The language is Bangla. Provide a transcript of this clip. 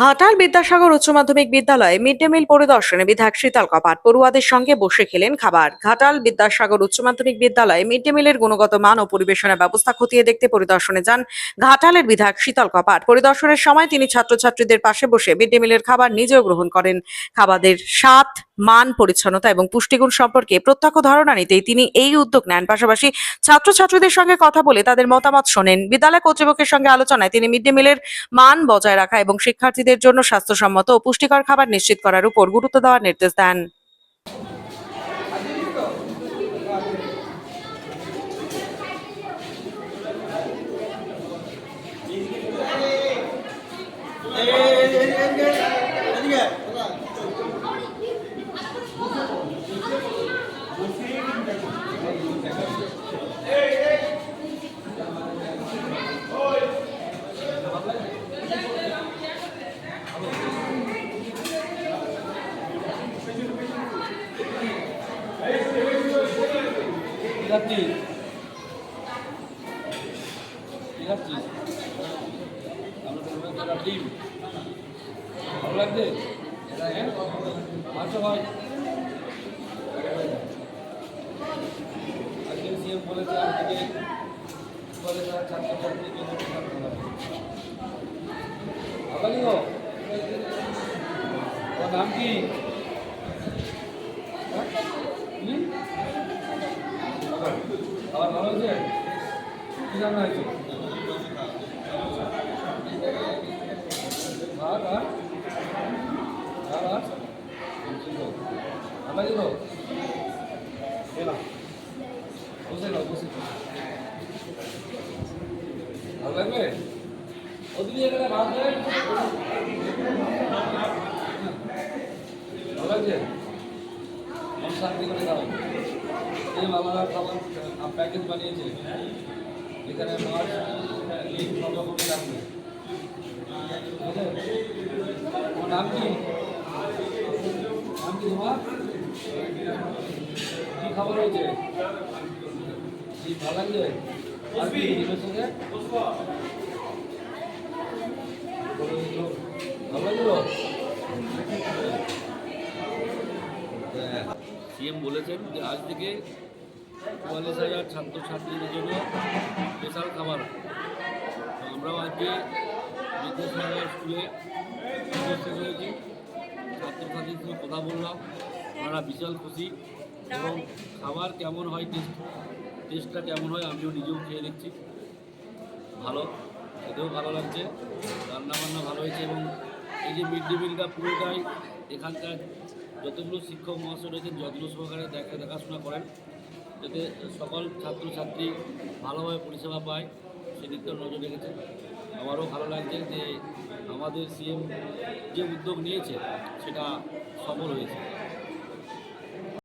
ঘাটাল বিদ্যাসাগর উচ্চ মাধ্যমিক বিদ্যালয়ে মিড ডে মিল পরিদর্শনে বিধায়ক শীতল কপাট পড়ুয়াদের সঙ্গে বসে খেলেন খাবার। ঘাটাল বিদ্যাসাগর উচ্চ মাধ্যমিক বিদ্যালয়ে মিড ডে মিলের গুণগত মান ও পরিবেশনের ব্যবস্থা খতিয়ে দেখতে পরিদর্শনে যান ঘাটালের বিধায়ক শীতল কপাট। পরিদর্শনের সময় তিনি ছাত্রছাত্রীদের পাশে বসে মিড ডে মিলের খাবার নিজেও গ্রহণ করেন। খাবারের স্বাদ, মান, পরিচ্ছন্নতা এবং পুষ্টিগুণ সম্পর্কে প্রত্যক্ষ ধারণা নিতেই তিনি এই উদ্যোগ নেন। পাশাপাশি ছাত্রছাত্রীদের সঙ্গে কথা বলে তাদের মতামত শোনেন। বিদ্যালয় কর্তৃপক্ষের সঙ্গে আলোচনায় তিনি মিড ডে মিলের মান বজায় রাখা এবং শিক্ষার্থীদের জন্য স্বাস্থ্যসম্মত ও পুষ্টিকর খাবার নিশ্চিত করার উপর গুরুত্ব দেওয়ার নির্দেশ দেন। ডিম ভালো লাগছে মাংস হয়। আজকে সিএম বলেছে আজকে ছাত্রছাত্রীর জন্য ভালো গো। তোমার নাম কি? খাবার ভালো হয়েছে? কি রান্না হয়েছে? ভাত আর ডাল আর আমরা দিব এলাম বসে নাও বসে ভালো লাগবে ওদিকে এখানে ভাত দেয় ভালো লাগছে মন শান্তি করে দাও। এই মামারা খাবার প্যাকেজ বানিয়েছে এখানে মাছ লিম সব রকম থাকবে। তোমার নাম কি? নাম কি তোমার? কি খাবার হয়েছে? কি ভালো লাগছে? আর কি ডিমের সঙ্গে ভালো লাগলো? সিএম বলেছেন যে আজ থেকে ৪৪,০০০ ছাত্রছাত্রীদের জন্য স্পেশাল খাবার। আমরাও আজকে বিদ্যাসাগর স্কুলে উপস্থিত হয়েছি, ছাত্রছাত্রীর সঙ্গে কথা বললাম, ওনারা বিশাল খুশি এবং খাবার কেমন হয় টেস্টটা কেমন হয় আমিও নিজেও খেয়ে দেখছি, ভালো, খেতেও ভালো লাগছে, রান্নাবান্না ভালো হয়েছে এবং এই যে মিড ডে মিলটা পুরোটাই এখানকার যতগুলো শিক্ষক মহাশয় রয়েছেন যত্ন সহকারে দেখাশোনা করেন যাতে সকল ছাত্রছাত্রী ভালোভাবে পরিষেবা পায় সেদিকটা নজর রেখেছে। আমারও ভালো লাগছে যে আমাদের সিএম যে উদ্যোগ নিয়েছে সেটা সফল হয়েছে।